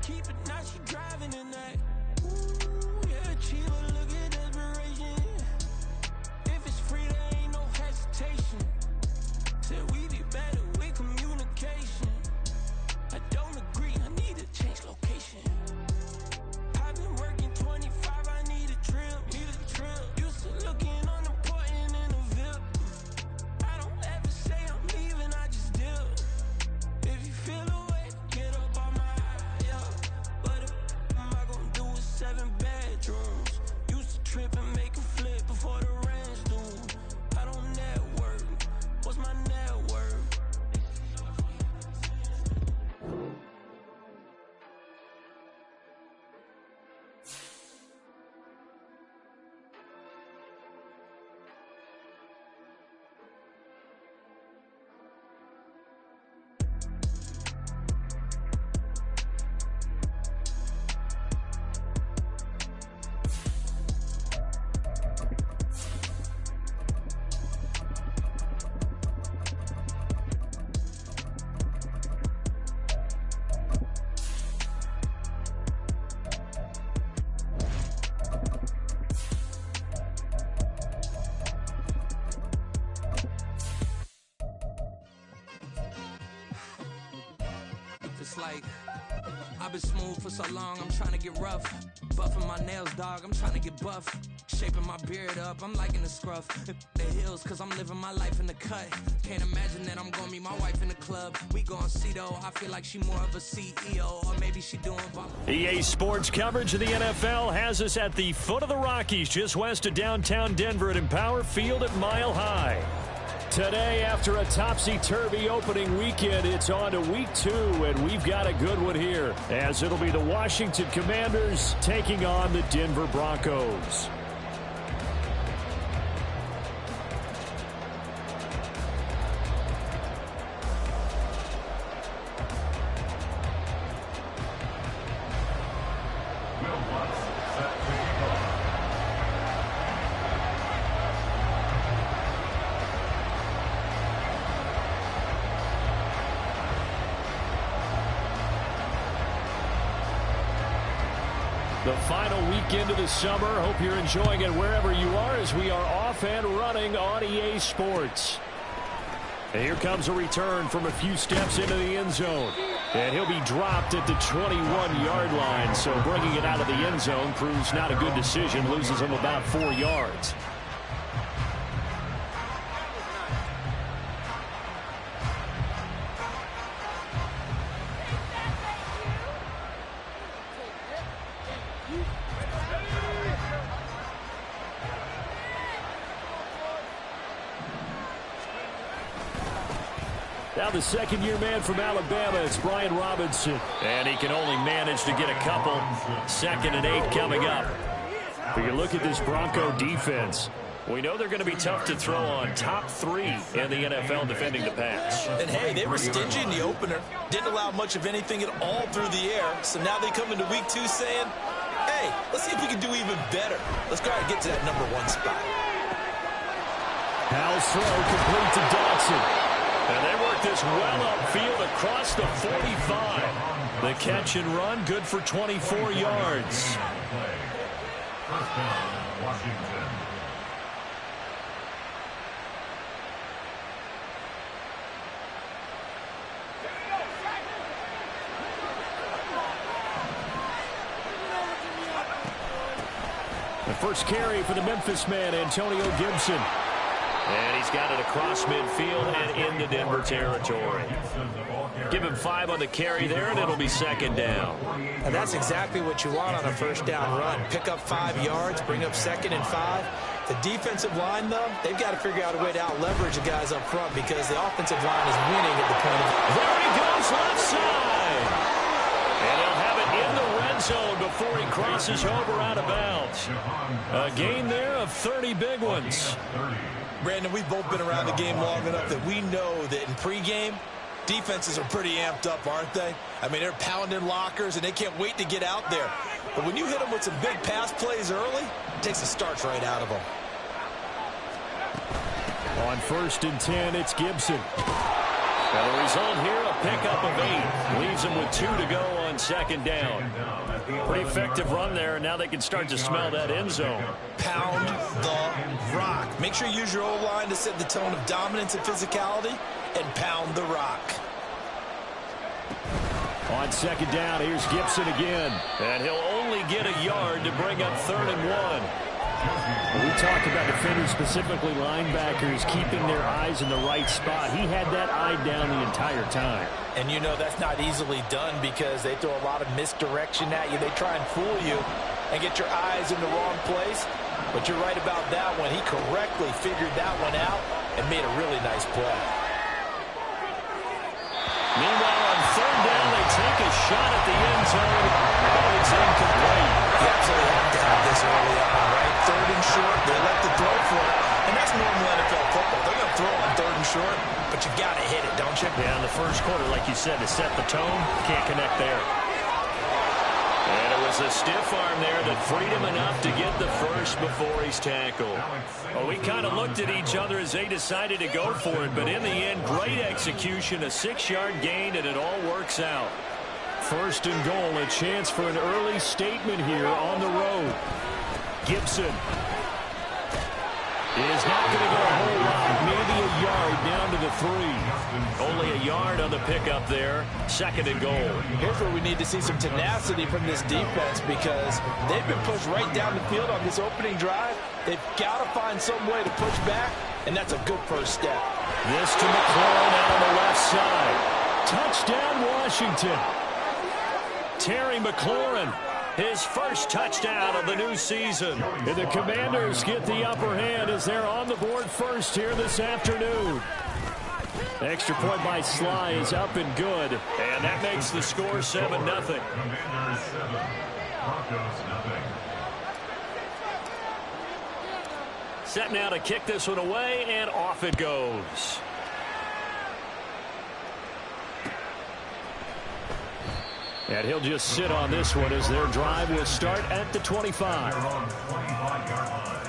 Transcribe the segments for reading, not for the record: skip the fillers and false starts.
keep it, now she driving in that. Ooh, yeah, achiever, look at desperation. If it's free, there ain't no hesitation. Said we be better with communication. I don't agree, I need to change location. I've been working 25, I need a trip, Used to looking unimportant in a VIP. I don't ever say I'm leaving, I just dip. If you feel away, get up on my But if am I gonna do with 7 bedrooms? Used to trip and make a flip before the rent's due. I don't network, what's my net worth? It's like, I've been smooth for so long, I'm trying to get rough. Buffing my nails, dog, I'm trying to get buff. Shaping my beard up, I'm liking the scruff. The hills, cause I'm living my life in the cut. Can't imagine that I'm gonna meet my wife in the club. We gon' see though, I feel like she more of a CEO. Or maybe she doing EA Sports coverage of the NFL has us at the foot of the Rockies, just west of downtown Denver at Empower Field at Mile High. Today, after a topsy-turvy opening weekend, it's on to week 2, and we've got a good one here, as it'll be the Washington Commanders taking on the Denver Broncos. The final weekend of the summer. Hope you're enjoying it wherever you are as we are off and running on EA Sports. And here comes a return from a few steps into the end zone. And he'll be dropped at the 21-yard line. So bringing it out of the end zone proves not a good decision. Loses him about 4 yards. Now the second-year man from Alabama, it's Brian Robinson. And he can only manage to get a couple. 2nd and 8 coming up. If you look at this Bronco defense, we know they're going to be tough to throw on. Top 3 in the NFL defending the pass. And hey, they were stingy in the opener. Didn't allow much of anything at all through the air. So now they come into week 2 saying, hey, let's see if we can do even better. Let's try to get to that #1 spot. Powell's throw complete to Dodson. And they work this well upfield across the 45. The catch and run, good for 24 yards. First down, Washington. The first carry for the Memphis man, Antonio Gibson. And he's got it across midfield and into Denver territory. Give him 5 on the carry there, and it'll be 2nd down. And that's exactly what you want on a first down run. Pick up 5 yards, bring up 2nd and 5. The defensive line, though, they've got to figure out a way to out-leverage the guys up front because the offensive line is winning at the point of... There he goes, left side. And he'll have it in the red zone before he crosses over out of bounds. A gain there of 30 big ones. Brandon, we've both been around the game long enough that we know that in pregame, defenses are pretty amped up, aren't they? I mean, they're pounding lockers, and they can't wait to get out there. But when you hit them with some big pass plays early, it takes the starch right out of them. On 1st and 10, it's Gibson. And the result here, a pickup of 8. Leaves them with 2 to go on second down. Pretty effective run there, and now they can start to smell that end zone. Pound the rock. Make sure you use your O-line to set the tone of dominance and physicality, and pound the rock. On second down, here's Gibson again. And he'll only get a yard to bring up 3rd and 1. We talked about defenders, specifically linebackers, keeping their eyes in the right spot. He had that eye down the entire time. And you know that's not easily done because they throw a lot of misdirection at you. They try and fool you and get your eyes in the wrong place. But you're right about that one. He correctly figured that one out and made a really nice play. Meanwhile, on 3rd down, they take a shot at the end zone. Oh, it's incomplete. You absolutely have to have this early on, right? 3rd and short, they let the throw for it. And that's normal NFL football. They're going to throw on 3rd and short, but you got to hit it, don't you? Yeah, in the first quarter, like you said, to set the tone, can't connect there. And it was a stiff arm there that freed him enough to get the first before he's tackled. Well, we kind of looked at each other as they decided to go for it, but in the end, great execution, a 6-yard gain, and it all works out. 1st and goal, a chance for an early statement here on the road. Gibson is not going to go a whole lot, maybe a yard down to the 3. Only a yard on the pickup there. 2nd and goal. Here's where we need to see some tenacity from this defense because they've been pushed right down the field on this opening drive. They've got to find some way to push back, and that's a good first step. This to McLaurin out on the left side. Touchdown, Washington. Terry McLaurin, his first touchdown of the new season. And the Commanders get the upper hand as they're on the board first here this afternoon. Extra point by Sly is up and good. And that makes the score 7-0. Commanders 7, Broncos 0. Set now to kick this one away, and off it goes. And he'll just sit on this one as their drive will start at the 25. They're on the 25-yard line.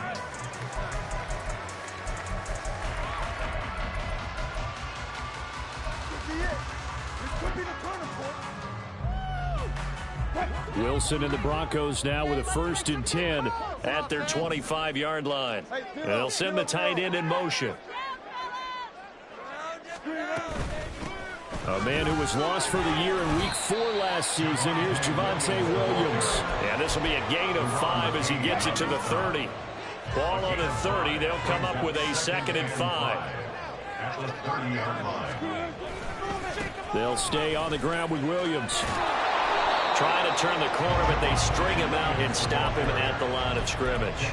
Wilson and the Broncos now with a 1st and 10 at their 25-yard line. And they'll send the tight end in motion. A man who was lost for the year in Week 4 last season. Here's Javonte Williams. And this will be a gain of 5 as he gets it to the 30. Ball on the 30. They'll come up with a 2nd and 5. At the 30-yard line. They'll stay on the ground with Williams. Trying to turn the corner, but they string him out and stop him at the line of scrimmage.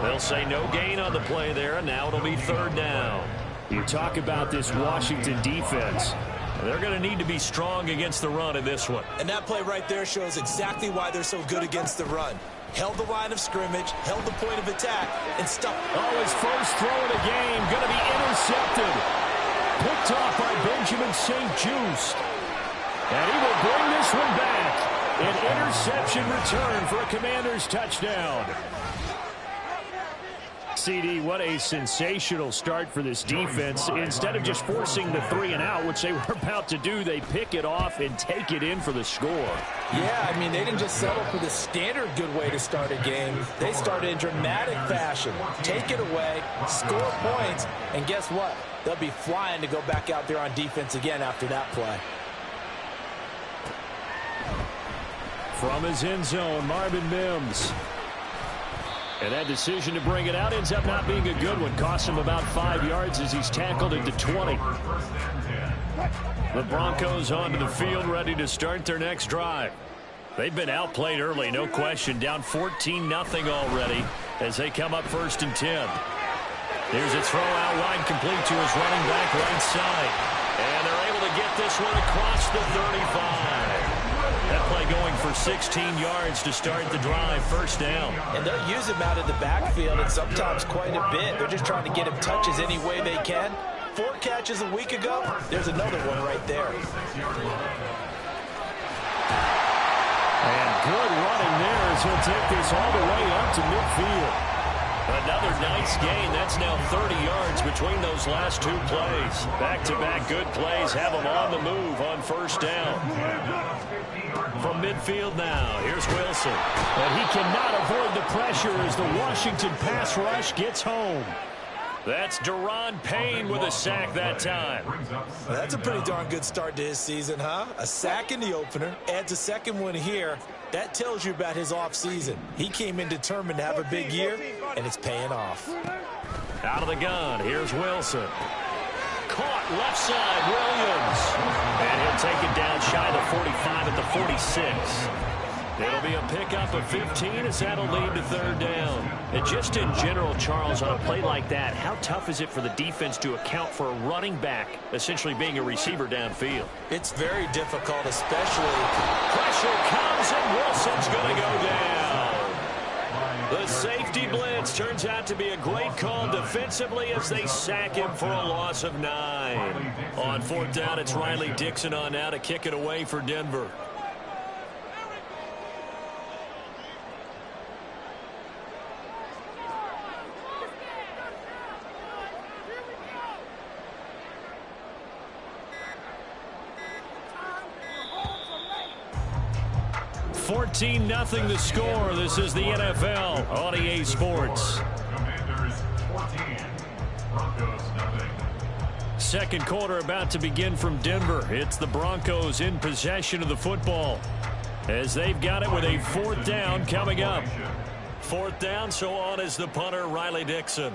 They'll say no gain on the play there, and now it'll be 3rd down. You talk about this Washington defense. They're going to need to be strong against the run in this one. And that play right there shows exactly why they're so good against the run. Held the line of scrimmage, held the point of attack, and stuck. Oh, his first throw of the game going to be intercepted. Picked off by Benjamin St. Just. And he will bring this one back. An interception return for a Commanders touchdown. CD, what a sensational start for this defense. Instead of just forcing the 3-and-out, which they were about to do, they pick it off and take it in for the score. Yeah, I mean, they didn't just settle for the standard good way to start a game. They started in dramatic fashion. Take it away, score points, and guess what? They'll be flying to go back out there on defense again after that play. From his end zone, Marvin Mims. And that decision to bring it out ends up not being a good one. Costs him about 5 yards as he's tackled into 20. The Broncos onto the field, ready to start their next drive. They've been outplayed early, no question. Down 14-0 already as they come up 1st and 10. Here's a throw out wide, complete to his running back right side. And they're able to get this one across the 35. That play going for 16 yards to start the drive, 1st down. And they'll use him out of the backfield, and sometimes quite a bit. They're just trying to get him touches any way they can. 4 catches a week ago, there's another one right there. And good running there as he'll take this all the way up to midfield. Another nice gain. That's now 30 yards between those last two plays. Back-to-back good plays have them on the move on first down. From midfield now, here's Wilson. And he cannot avoid the pressure as the Washington pass rush gets home. That's Deron Payne with a sack that time. Well, that's a pretty darn good start to his season, huh? A sack in the opener, adds a second one here. That tells you about his offseason. He came in determined to have a big year, and it's paying off. Out of the gun, here's Wilson. Caught left side, Williams. And he'll take it down shy of the 45 at the 46. It'll be a pickup of 15 as that'll lead to third down. And just in general, Charles, on a play like that, how tough is it for the defense to account for a running back essentially being a receiver downfield? It's very difficult, especially. Pressure comes and Wilson's going to go down. The safety blitz turns out to be a great call defensively as they sack him for a loss of 9. On fourth down, it's Riley Dixon on now to kick it away for Denver. $14-0 the score. This is the NFL on EA Sports. Commanders 14, Broncos nothing. Second quarter about to begin from Denver. It's the Broncos in possession of the football as they've got it with a fourth down coming up. Fourth down, so on is the punter, Riley Dixon.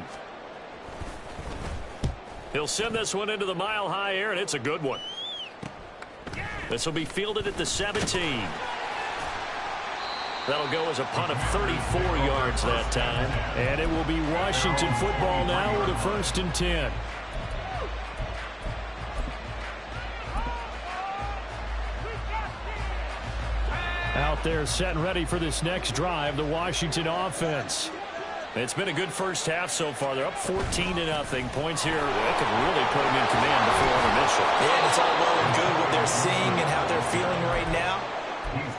He'll send this one into the mile-high air, and it's a good one. This will be fielded at the 17. That'll go as a punt of 34 yards that time. And it will be Washington football now with a 1st and 10. Out there set and ready for this next drive, the Washington offense. It's been a good first half so far. They're up 14-0. Points here, that could really put them in command before intermission. Yeah, and it's all well and good what they're seeing and how they're feeling right now.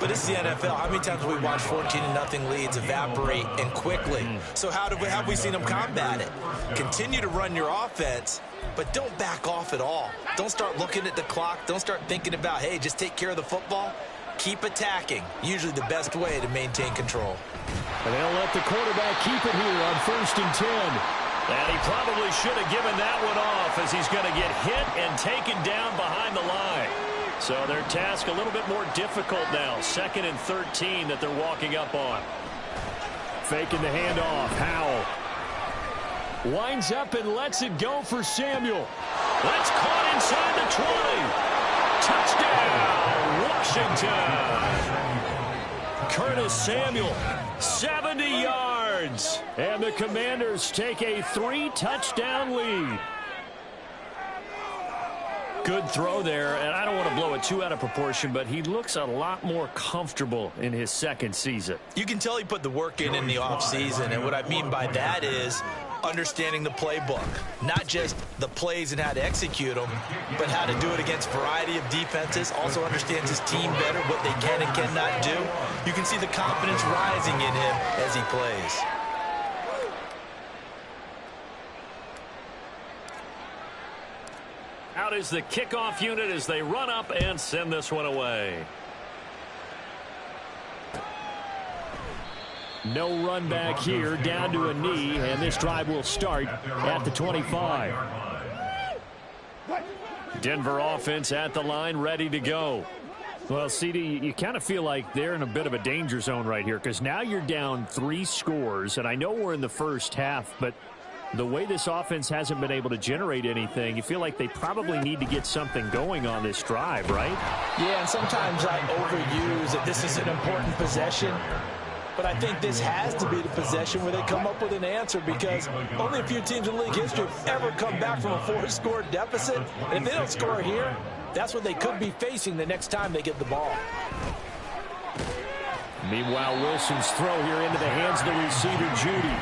But it's the NFL. How many times have we watched 14-0 leads evaporate and quickly? So how have we seen them combat it? Continue to run your offense, but don't back off at all. Don't start looking at the clock. Don't start thinking about, hey, just take care of the football. Keep attacking. Usually the best way to maintain control. And they'll let the quarterback keep it here on 1st and 10. And he probably should have given that one off as he's going to get hit and taken down behind the line. So their task a little bit more difficult now. 2nd and 13 that they're walking up on. Faking the handoff. Howell winds up and lets it go for Samuel. That's caught inside the 20. Touchdown, Washington. Curtis Samuel, 70 yards. And the Commanders take a 3-touchdown lead. Good throw there, and I don't want to blow it too out of proportion, but he looks a lot more comfortable in his second season. You can tell he put the work in the offseason, and what I mean by that is understanding the playbook. Not just the plays and how to execute them, but how to do it against a variety of defenses. Also understands his team better, what they can and cannot do. You can see the confidence rising in him as he plays. Out is the kickoff unit as they run up and send this one away. No run back here, down to a knee, and this drive will start at the 25. Denver offense at the line, ready to go. Well, CD, you kind of feel like they're in a bit of a danger zone right here because now you're down 3 scores, and I know we're in the first half, but the way this offense hasn't been able to generate anything, you feel like they probably need to get something going on this drive, right? Yeah, and sometimes I overuse that this is an important possession. But I think this has to be the possession where they come up with an answer because only a few teams in league history have ever come back from a 4-score deficit. And if they don't score here, that's what they could be facing the next time they get the ball. Meanwhile, Wilson's throw here into the hands of the receiver, Judy.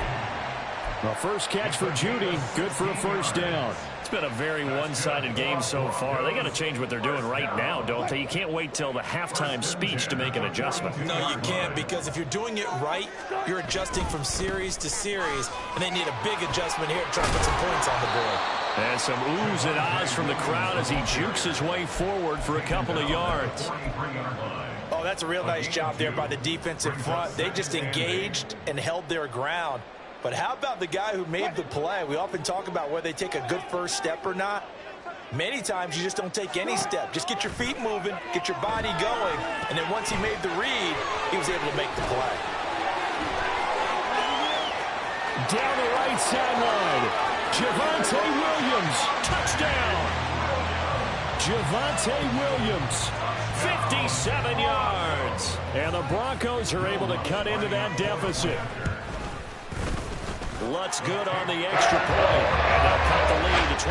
Well, first catch for Judy, good for a first down. It's been a very one-sided game so far. They got to change what they're doing right now, don't they? You can't wait till the halftime speech to make an adjustment. No, you can't, because if you're doing it right, you're adjusting from series to series, and they need a big adjustment here to try to put some points on the board. And some oohs and ahs from the crowd as he jukes his way forward for a couple of yards. Oh, that's a real nice job there by the defense in front. They just engaged and held their ground. But how about the guy who made the play? We often talk about whether they take a good first step or not. Many times you just don't take any step. Just get your feet moving, get your body going, and then once he made the read, he was able to make the play. Down the right sideline, Javonte Williams, touchdown. Javonte Williams, 57 yards. And the Broncos are able to cut into that deficit. Lutz good on the extra point, and they'll cut the lead to 21-7.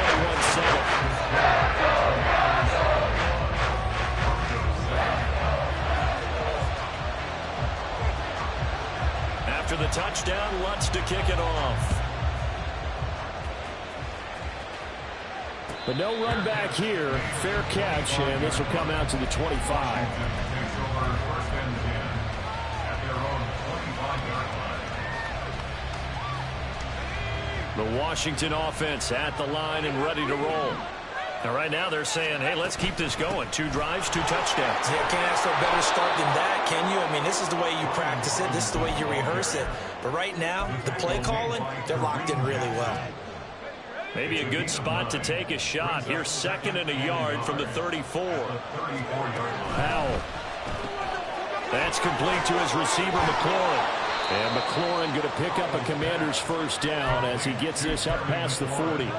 After the touchdown, Lutz to kick it off. But no run back here. Fair catch, and this will come out to the 25. The Washington offense at the line and ready to roll. And right now they're saying, hey, let's keep this going. 2 drives, 2 touchdowns. Yeah, can't ask for a better start than that, can you? I mean, this is the way you practice it. This is the way you rehearse it. But right now, the play calling, they're locked in really well. Maybe a good spot to take a shot. Here's 2nd and a yard from the 34. Powell. That's complete to his receiver, McLaurin. And McLaurin going to pick up a Commanders first down as he gets this up past the 40.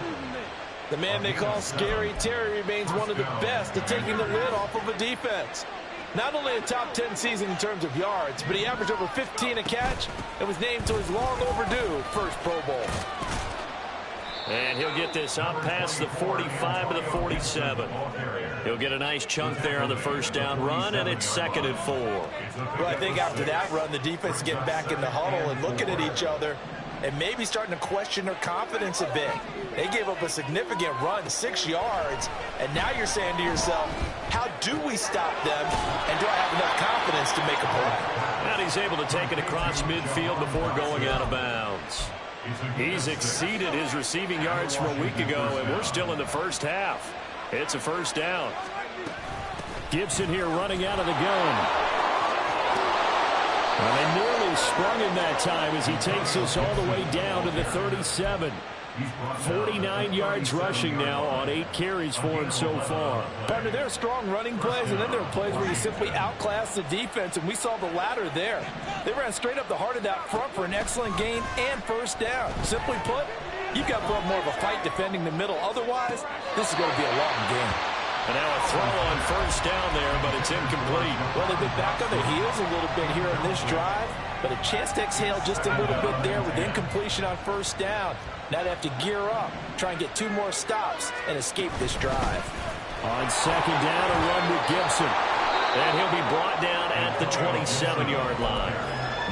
The man they call Scary Terry remains one of the best at taking the lid off of a defense. Not only a top 10 season in terms of yards, but he averaged over 15 a catch and was named to his long overdue first Pro Bowl. And he'll get this up past the 45 to the 47. He'll get a nice chunk there on the first down run, and it's 2nd and 4. Well, I think after that run, the defense is getting back in the huddle and looking at each other and maybe starting to question their confidence a bit. They gave up a significant run, 6 yards, and now you're saying to yourself, how do we stop them, and do I have enough confidence to make a play? And he's able to take it across midfield before going out of bounds. He's exceeded his receiving yards from a week ago, and we're still in the first half. It's a first down. Gibson here running out of the gun. Well, they nearly sprung him that time as he takes us all the way down to the 37. 49 yards rushing now on 8 carries for him so far. Partner, there are strong running plays, and then there are plays where you simply outclass the defense, and we saw the latter there. They ran straight up the heart of that front for an excellent gain and first down. Simply put, you've got to put up more of a fight defending the middle. Otherwise, this is going to be a long game. And now a throw on first down there, but it's incomplete. Well, they've been back on their heels a little bit here on this drive, but a chance to exhale just a little bit there with incompletion on first down. Now they have to gear up, try and get 2 more stops, and escape this drive. On second down, a run with Gibson. And he'll be brought down at the 27-yard line.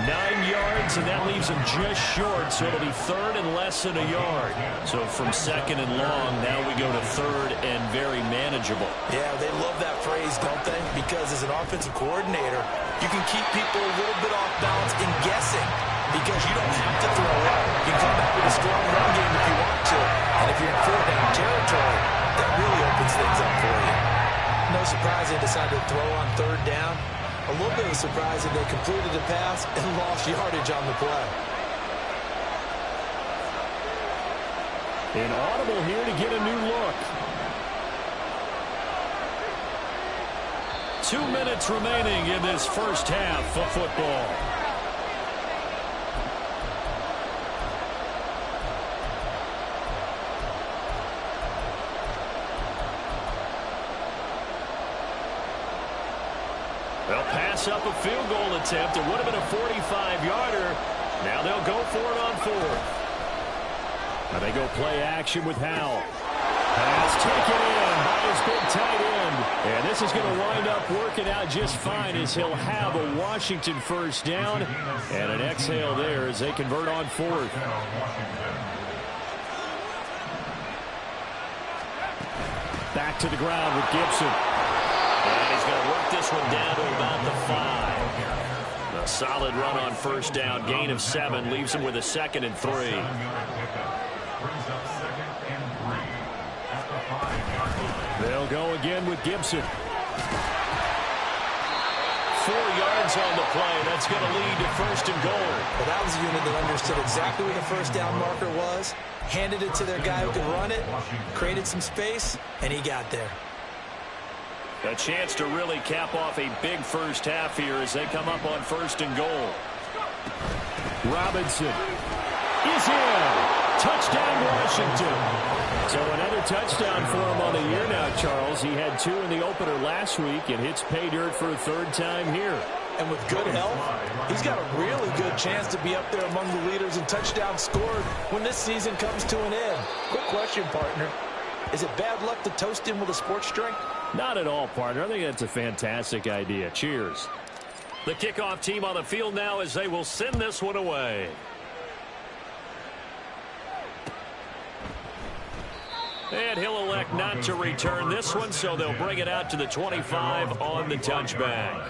9 yards, and that leaves him just short, so it'll be 3rd and less than a yard. So from 2nd and long, now we go to 3rd and very manageable. Yeah, they love that phrase, don't they? Because as an offensive coordinator, you can keep people a little bit off balance and guessing because you don't have to throw it. You can come back with a strong run game if you want to. And if you're in 4th down territory, that really opens things up for you. No surprise they decided to throw on 3rd down. A little bit of a surprise that they completed the pass and lost yardage on the play. Inaudible here to get a new look. 2 minutes remaining in this first half of football. They'll pass up a field goal attempt. It would have been a 45-yarder. Now they'll go for it on 4th. Now they go play action with Howell. Pass taken in by his big tight end. And this is going to wind up working out just fine as he'll have a Washington first down. And an exhale there as they convert on 4th. Back to the ground with Gibson. And he's going to work this one down to about the 5. A solid run on first down. Gain of 7 leaves him with a 2nd and 3. They'll go again with Gibson. 4 yards on the play. That's going to lead to 1st and goal. Well, that was a unit that understood exactly where the first down marker was, handed it to their guy who could run it, created some space, and he got there. A chance to really cap off a big first half here as they come up on 1st and goal. Robinson is in. Touchdown, Washington. So another touchdown for him on the year now, Charles. He had 2 in the opener last week and hits pay dirt for a 3rd time here. And with good health, he's got a really good chance to be up there among the leaders in touchdowns scored when this season comes to an end. Quick question, partner. Is it bad luck to toast him with a sports drink? Not at all, partner. I think that's a fantastic idea. Cheers. The kickoff team on the field now as they will send this one away. And he'll elect not to return this one, so they'll bring it out to the 25 on the touchback.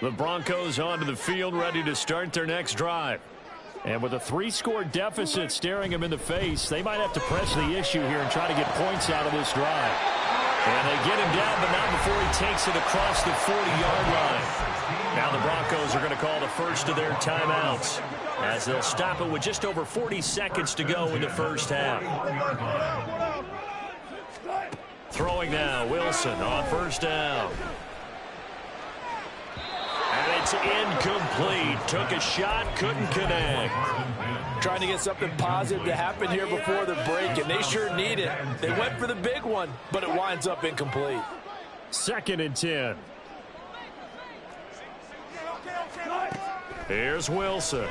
The Broncos onto the field, ready to start their next drive. And with a 3-score deficit staring them in the face, they might have to press the issue here and try to get points out of this drive. And they get him down, but not before he takes it across the 40-yard line. Now the Broncos are going to call the first of their timeouts as they'll stop it with just over 40 seconds to go in the first half. Throwing now, Wilson on first down. And it's incomplete. Took a shot, couldn't connect. Trying to get something positive to happen here before the break, and they sure need it. They went for the big one, but it winds up incomplete. 2nd and 10. Here's Wilson.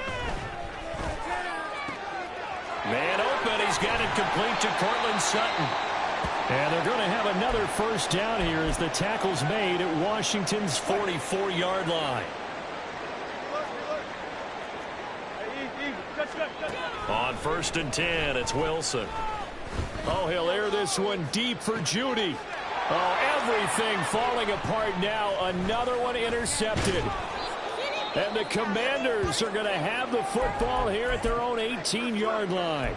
Man open. He's got it complete to Cortland Sutton. And they're going to have another first down here as the tackle's made at Washington's 44-yard line. On 1st and 10, it's Wilson. Oh, he'll air this one deep for Judy. Oh, everything falling apart now. Another one intercepted. And the Commanders are going to have the football here at their own 18-yard line.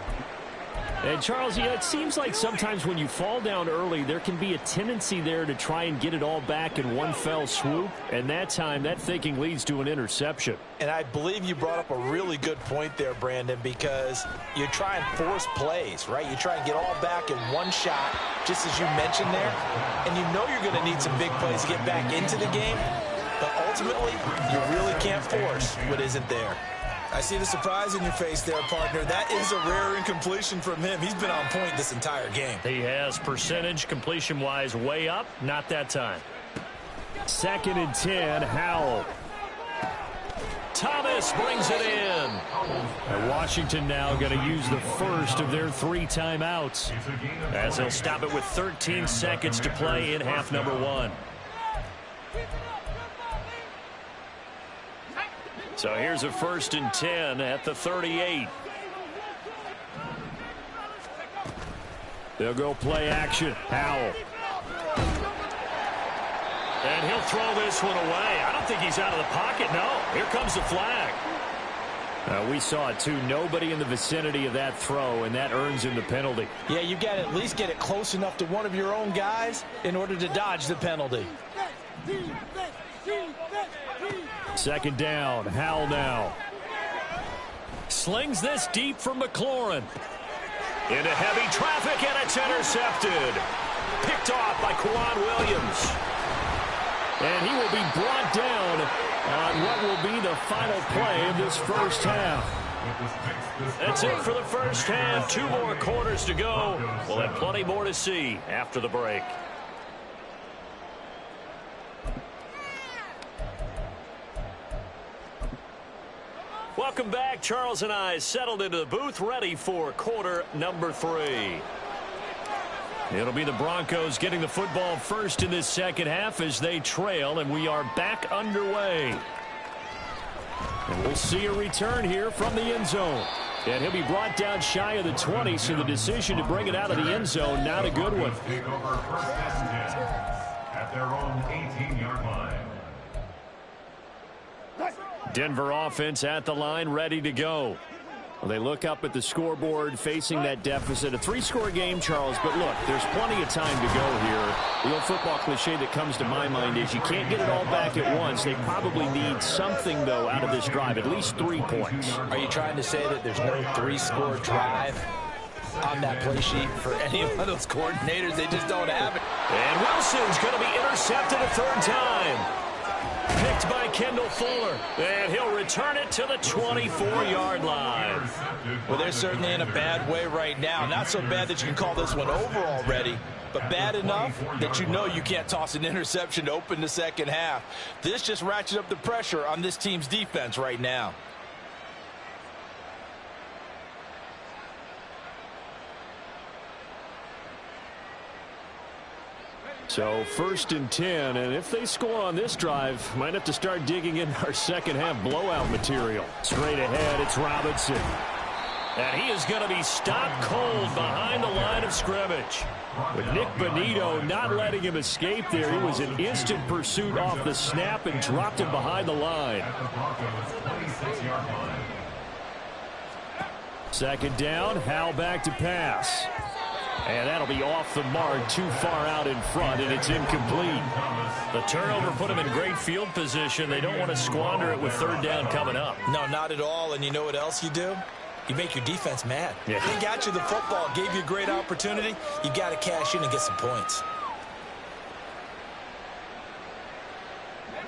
And, Charles, yeah, it seems like sometimes when you fall down early, there can be a tendency there to try and get it all back in one fell swoop. And that time, that thinking leads to an interception. And I believe you brought up a really good point there, Brandon, because you try and force plays, right? You try and get all back in one shot, just as you mentioned there. And you know you're going to need some big plays to get back into the game. But ultimately, you really can't force what isn't there. I see the surprise in your face there, partner. That is a rare incompletion from him. He's been on point this entire game. He has percentage completion-wise way up. Not that time. 2nd and 10, Howell. Thomas brings it in. And Washington now going to use the first of their 3 timeouts as they'll stop it with 13 seconds to play in half number 1. So here's a 1st and 10 at the 38. They'll go play action. Howell. And he'll throw this one away. I don't think he's out of the pocket. No. Here comes the flag. We saw it, too. Nobody in the vicinity of that throw, and that earns him the penalty. Yeah, you got to at least get it close enough to one of your own guys in order to dodge the penalty. 2nd down. Howell now. Slings this deep from McLaurin. Into heavy traffic, and it's intercepted. Picked off by Kwan Williams. And he will be brought down on what will be the final play of this first half. That's it for the first half. 2 more quarters to go. We'll have plenty more to see after the break. Welcome back. Charles and I settled into the booth, ready for quarter number 3. It'll be the Broncos getting the football first in this second half as they trail, and we are back underway. And we'll see a return here from the end zone. And he'll be brought down shy of the 20, so the decision to bring it out of the end zone, not a good one. Take over first and 10 at their own 18-yard line. Denver offense at the line, ready to go. Well, they look up at the scoreboard facing that deficit. A 3-score game, Charles, but look, there's plenty of time to go here. The old football cliche that comes to my mind is you can't get it all back at once. They probably need something, though, out of this drive, at least 3 points. Are you trying to say that there's no 3-score drive on that play sheet for any of those coordinators? They just don't have it. And Wilson's going to be intercepted a 3rd time. Picked by Kendall Fuller, and he'll return it to the 24-yard line. Well, they're certainly in a bad way right now. Not so bad that you can call this one over already, but bad enough that you know you can't toss an interception to open the second half. This just ratchets up the pressure on this team's defense right now. So 1st and 10, and if they score on this drive, might have to start digging in our second half blowout material. Straight ahead, it's Robinson. And he is going to be stopped cold behind the line of scrimmage. With Nick Bonito not letting him escape there, he was in instant pursuit off the snap and dropped him behind the line. 2nd down, Howell back to pass. And that'll be off the mark, too far out in front, and it's incomplete. The turnover put them in great field position. They don't want to squander it with 3rd down coming up. No, not at all. And you know what else you do? You make your defense mad. Yeah. They got you the football, gave you a great opportunity. You got to cash in and get some points.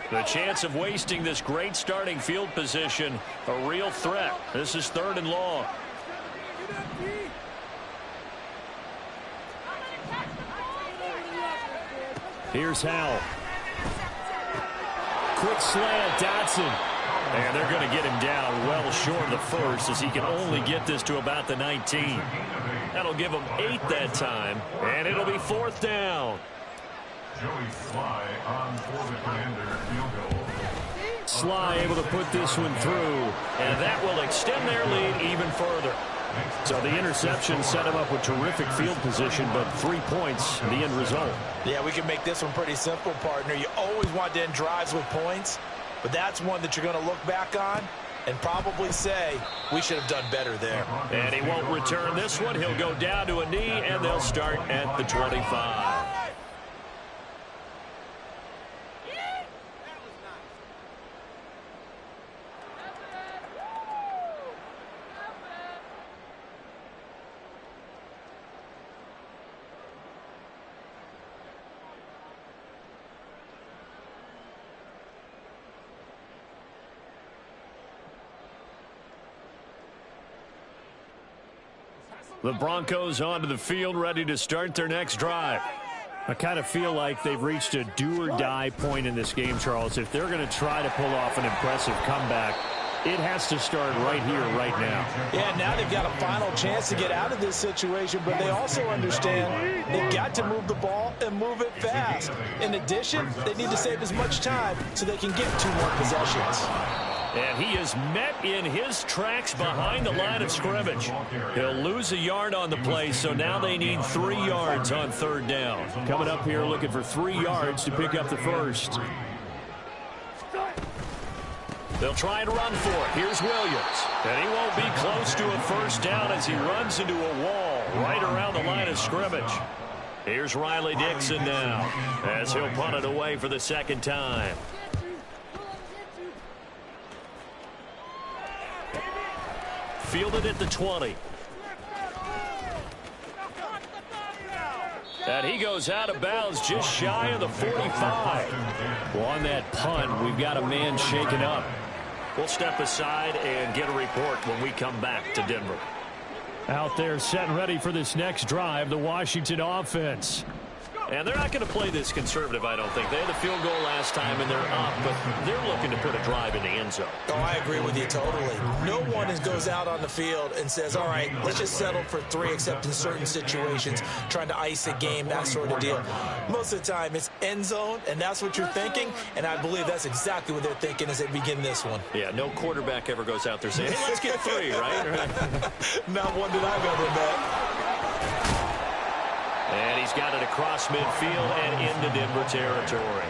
The chance of wasting this great starting field position, a real threat. This is 3rd and long. Here's Howell. Quick slant, Dotson. And they're going to get him down well short of the 1st as he can only get this to about the 19. That'll give him 8 that time, and it'll be 4th down. Joey Sly on for the Commanders field goal. Sly able to put this one through, and that will extend their lead even further. So the interception set him up with terrific field position, but 3 points, the end result. Yeah, we can make this one pretty simple, partner. You always want to end drives with points, but that's one that you're going to look back on and probably say, we should have done better there. And he won't return this one. He'll go down to a knee, and they'll start at the 25. The Broncos onto the field, ready to start their next drive. I kind of feel like they've reached a do-or-die point in this game, Charles. If they're going to try to pull off an impressive comeback, it has to start right here, right now. Yeah, now they've got a final chance to get out of this situation, but they also understand they've got to move the ball and move it fast. In addition, they need to save as much time so they can get 2 more possessions. And he is met in his tracks behind the line of scrimmage. He'll lose a yard on the play, so now they need 3 yards on 3rd down. Coming up here looking for 3 yards to pick up the 1st. They'll try and run for it. Here's Williams. And he won't be close to a 1st down as he runs into a wall right around the line of scrimmage. Here's Riley Dixon now as he'll punt it away for the 2nd time. Fielded at the 20. And he goes out of bounds just shy of the 45. Well, on that punt, we've got a man shaken up. We'll step aside and get a report when we come back to Denver. Out there set and ready for this next drive, the Washington offense. And they're not going to play this conservative, I don't think. They had the field goal last time, and they're up, but they're looking to put a drive in the end zone. Oh, I agree with you totally. No one goes out on the field and says, all right, let's just settle for 3, except in certain situations, trying to ice a game, that sort of deal. Most of the time, it's end zone, and that's what you're thinking, and I believe that's exactly what they're thinking as they begin this one. Yeah, no quarterback ever goes out there saying, hey, let's get 3, right? Not one that I've ever met. And he's got it across midfield and into Denver territory.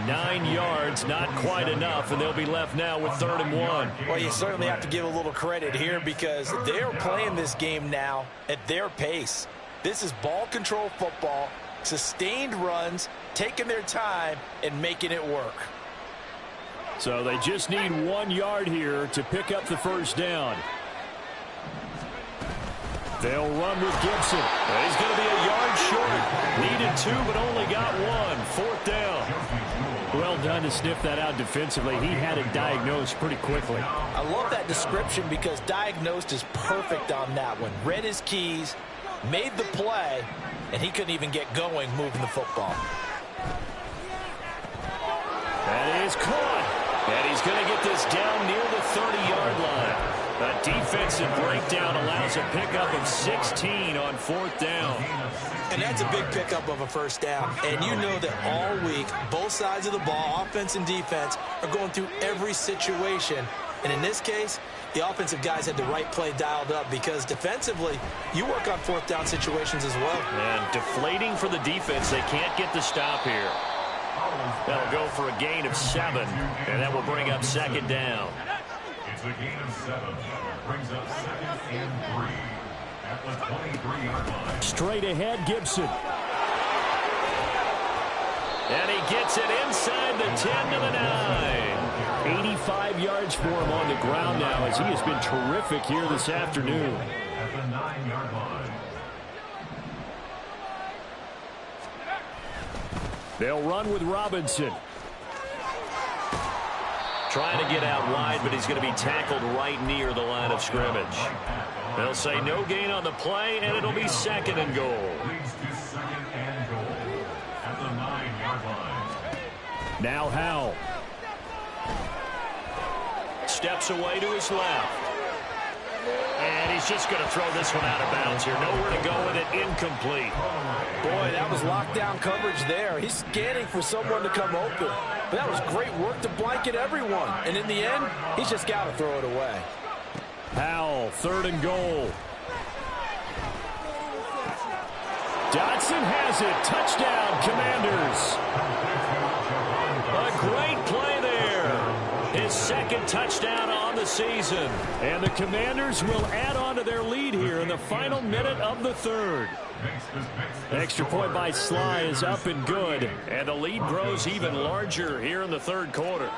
9 yards, not quite enough, and they'll be left now with 3rd and 1. Well, you certainly have to give a little credit here because they're playing this game now at their pace. This is ball control football, sustained runs, taking their time, and making it work. So they just need 1 yard here to pick up the first down. They'll run with Gibson. He's going to be a yard short. Needed 2, but only got 1. 4th down. Well done to sniff that out defensively. He had it diagnosed pretty quickly. I love that description because diagnosed is perfect on that one. Read his keys, made the play, and he couldn't even get going moving the football. That is caught. And he's going to get this down near the 30-yard line. A defensive breakdown allows a pickup of 16 on 4th down. And that's a big pickup of a first down. And you know that all week, both sides of the ball, offense and defense, are going through every situation. And in this case, the offensive guys had the right play dialed up because defensively, you work on 4th down situations as well. And deflating for the defense. They can't get the stop here. That'll go for a gain of 7, and that will bring up 2nd down. It's a gain of 7. Brings up 2nd and 3 at the 23-yard line. Straight ahead, Gibson. And he gets it inside the 10 to the 9. 85 yards for him on the ground now as he has been terrific here this afternoon. At the 9-yard line. They'll run with Robinson. Trying to get out wide, but he's going to be tackled right near the line of scrimmage. They'll say no gain on the play, and it'll be 2nd and goal. Leads to 2nd and goal at the 9-yard line. Now Howell. Steps away to his left. And he's just going to throw this one out of bounds here. Nowhere to go with it. Incomplete. Boy, that was lockdown coverage there. He's scanning for someone to come open. But that was great work to blanket everyone. And in the end, he's just got to throw it away. Howell, 3rd and goal. Dotson has it. Touchdown, Commanders. A great play there. His 2nd touchdown on the season. And the Commanders will add on to their lead here in the final minute of the 3rd. Extra point by Sly is up and good. And the lead grows even larger here in the 3rd quarter.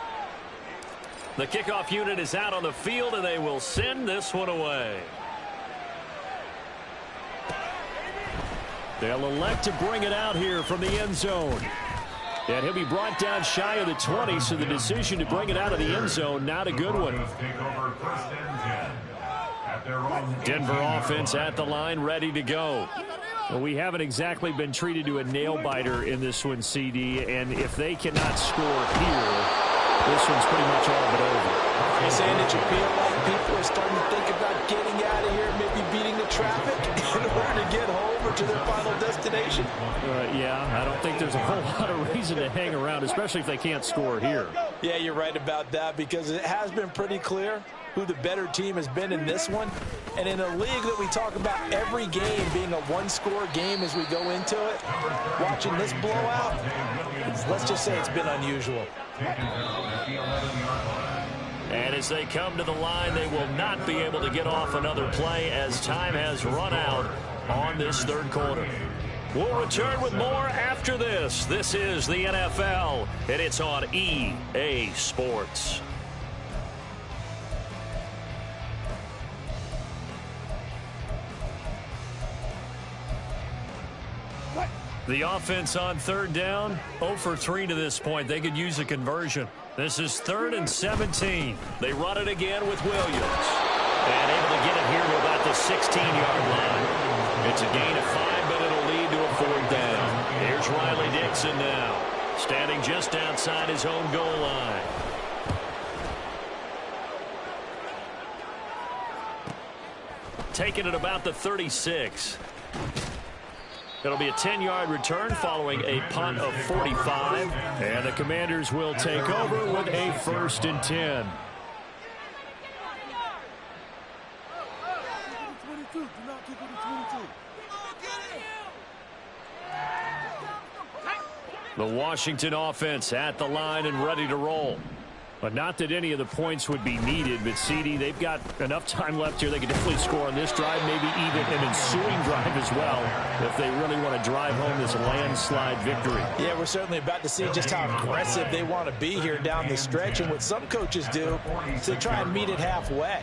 The kickoff unit is out on the field, and they will send this one away. They'll elect to bring it out here from the end zone. And he'll be brought down shy of the 20, so the decision to bring it out of the end zone, not a good one. Denver offense at the line, ready to go. Well, we haven't exactly been treated to a nail-biter in this one, CD, and if they cannot score here, this one's pretty much all but over. You're saying that you feel like people are starting to think about getting out of here, maybe beating the traffic in order to get home or to their final destination? Yeah, I don't think there's a whole lot of reason to hang around, especially if they can't score here. Yeah, you're right about that because it has been pretty clear who the better team has been in this one. And in a league that we talk about every game being a one-score game as we go into it, watching this blowout, let's just say it's been unusual. And as they come to the line, they will not be able to get off another play as time has run out on this 3rd quarter. We'll return with more after this. This is the NFL, and it's on EA Sports. The offense on 3rd down, 0 for 3 to this point. They could use a conversion. This is 3rd and 17. They run it again with Williams. And able to get it here to about the 16-yard line. It's a gain of 5, but it'll lead to a 4th down. Here's Here's Riley Dixon now, standing just outside his own goal line. Taking it about the 36. It'll be a 10-yard return following a punt of 45. And the Commanders will take over with a 1st and 10. The Washington offense at the line and ready to roll. But not that any of the points would be needed, but CD, they've got enough time left here. They could definitely score on this drive, maybe even an ensuing drive as well, if they really want to drive home this landslide victory. Yeah, we're certainly about to see just how aggressive they want to be here down the stretch. And what some coaches do is they try and meet it halfway,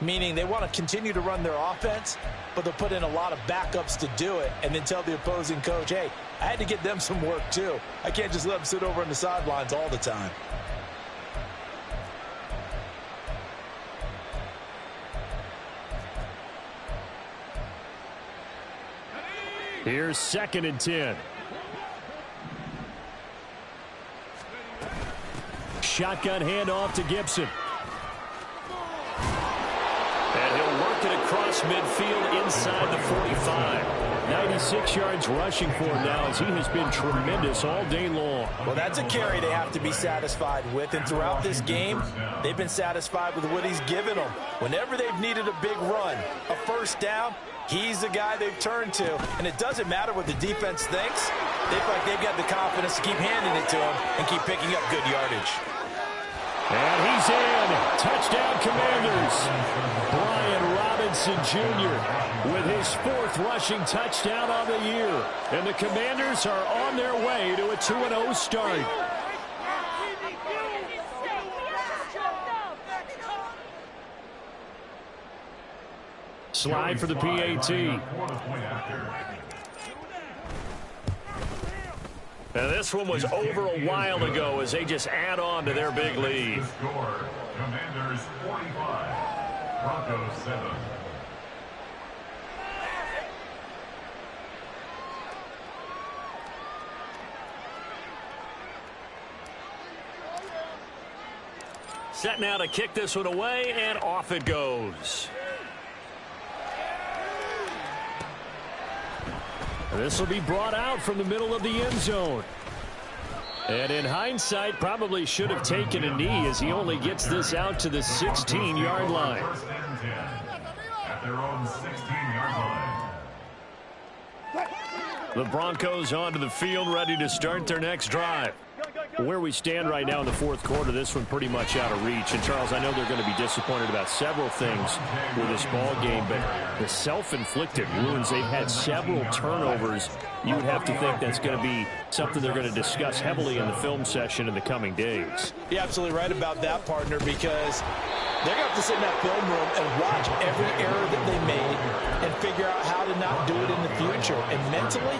meaning they want to continue to run their offense, but they'll put in a lot of backups to do it and then tell the opposing coach, hey, I had to get them some work too. I can't just let them sit over on the sidelines all the time. Here's 2nd and 10. Shotgun handoff to Gibson. And he'll work it across midfield inside the 45. 96 yards rushing for him now as he has been tremendous all day long. Well, that's a carry they have to be satisfied with. And throughout this game, they've been satisfied with what he's given them. Whenever they've needed a big run, a 1st down, he's the guy they've turned to. And it doesn't matter what the defense thinks. They feel like they've got the confidence to keep handing it to him and keep picking up good yardage. And he's in. Touchdown, Commanders. Brian Robinson Jr. with his 4th rushing touchdown on the year. And the Commanders are on their way to a 2-0 start. Slide for the PAT. And this one was over a while ago as they just add on to their big lead. Commanders 45, Broncos 7. Set now to kick this one away, and off it goes. This will be brought out from the middle of the end zone. And in hindsight, probably should have taken a knee as he only gets this out to the 16-yard line. 1st and 10 at their own 16-yard line. The Broncos onto the field, ready to start their next drive. Where we stand right now in the 4th quarter, this one pretty much out of reach. And, Charles, I know they're going to be disappointed about several things with this ball game, but the self-inflicted wounds, they've had several turnovers. You would have to think that's going to be something they're going to discuss heavily in the film session in the coming days. You're absolutely right about that, partner, because they're going to have to sit in that film room and watch every error that they made and figure out how to not do it in the future. And mentally,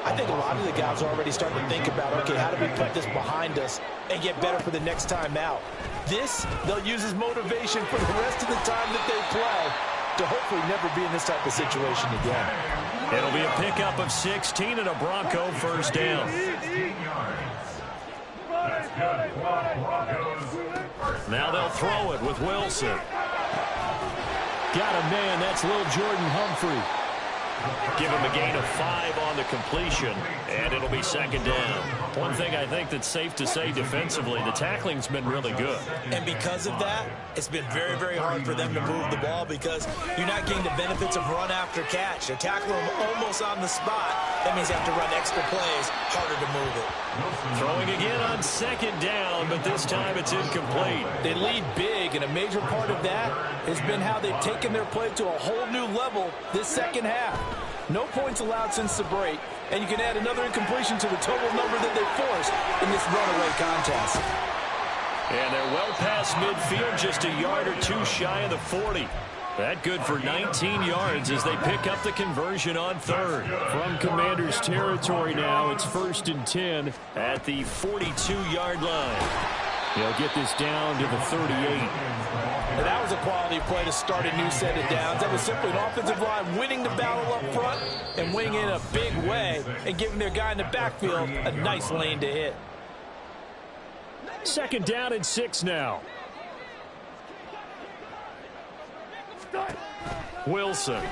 I think a lot of the guys are already starting to think about, okay, how do we put this behind us and get better for the next time out? This, they'll use as motivation for the rest of the time that they play to hopefully never be in this type of situation again. It'll be a pickup of 16 and a Bronco 1st down. 16 yards. That's good. Broncos. Now they'll throw it with Wilson. Got a man. That's Lil Jordan Humphrey. Give him a gain of 5 on the completion, and it'll be 2nd down. One thing I think that's safe to say defensively, the tackling's been really good. And because of that, it's been very, very hard for them to move the ball because you're not getting the benefits of run after catch. They're tackling them almost on the spot. That means they have to run extra plays, harder to move it. Throwing again on 2nd down, but this time it's incomplete. They lead big, and a major part of that has been how they've taken their play to a whole new level this second half. No points allowed since the break, and you can add another incompletion to the total number that they forced in this runaway contest. And they're well past midfield, just a yard or 2 shy of the 40. That good for 19 yards as they pick up the conversion on 3rd. From Commanders territory now, it's 1st and 10 at the 42-yard line. They'll get this down to the 38. And that was a quality play to start a new set of downs. That was simply an offensive line winning the battle up front and winning in a big way and giving their guy in the backfield a nice lane to hit. 2nd down and 6 now. Wilson.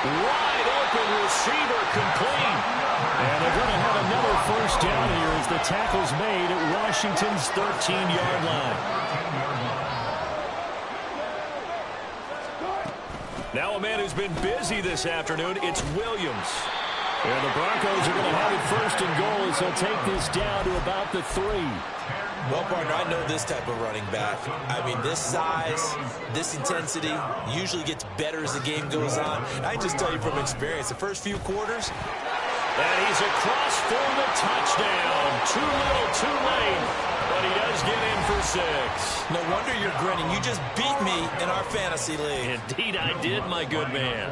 Wide open receiver complete. And they're going to have another 1st down here as the tackle's made at Washington's 13-yard line. Now a man who's been busy this afternoon, it's Williams. And the Broncos are going to have it 1st and goal as they'll take this down to about the 3. Well, partner, I know this type of running back. I mean, this size, this intensity usually gets better as the game goes on. I can just tell you from experience, the first few quarters. And he's across for the touchdown. Too little, too late. But he does get in for 6. No wonder you're grinning. You just beat me in our fantasy league. Indeed I did, my good man.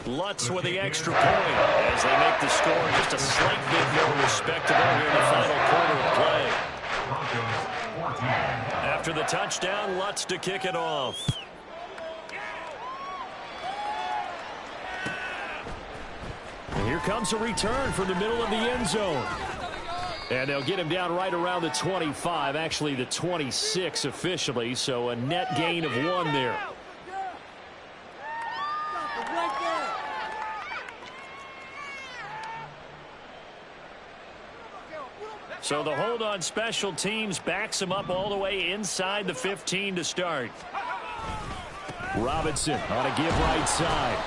Lutz with the extra point as they make the score just a slight bit more respectable here in the final quarter of play. After the touchdown, Lutz to kick it off. And here comes a return from the middle of the end zone. And they'll get him down right around the 25, actually the 26 officially, so a net gain of 1 there. So the hold on special teams backs him up all the way inside the 15 to start. Robinson on a give right side.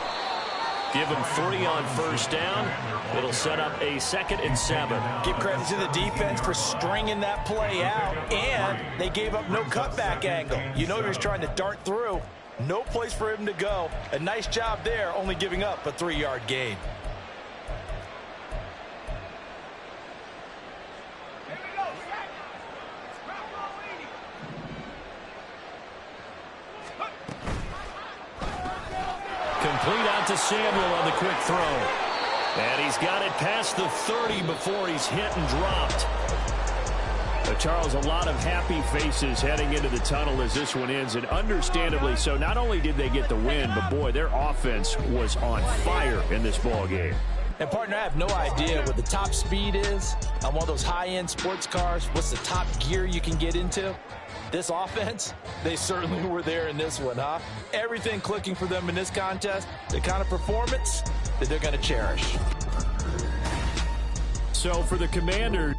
Give him 3 on 1st down. It'll set up a 2nd and 7. Give credit to the defense for stringing that play out, and they gave up no cutback angle. You know he was trying to dart through. No place for him to go. A nice job there, only giving up a 3-yard gain. Complete out to Samuel on the quick throw. And he's got it past the 30 before he's hit and dropped. Charles, a lot of happy faces heading into the tunnel as this one ends, and understandably so. Not only did they get the win, but boy, their offense was on fire in this ball game. And partner, I have no idea what the top speed is on one of those high-end sports cars. What's the top gear you can get into? This offense, they certainly were there in this one, huh? Everything clicking for them in this contest, the kind of performance that they're going to cherish. So for the Commanders,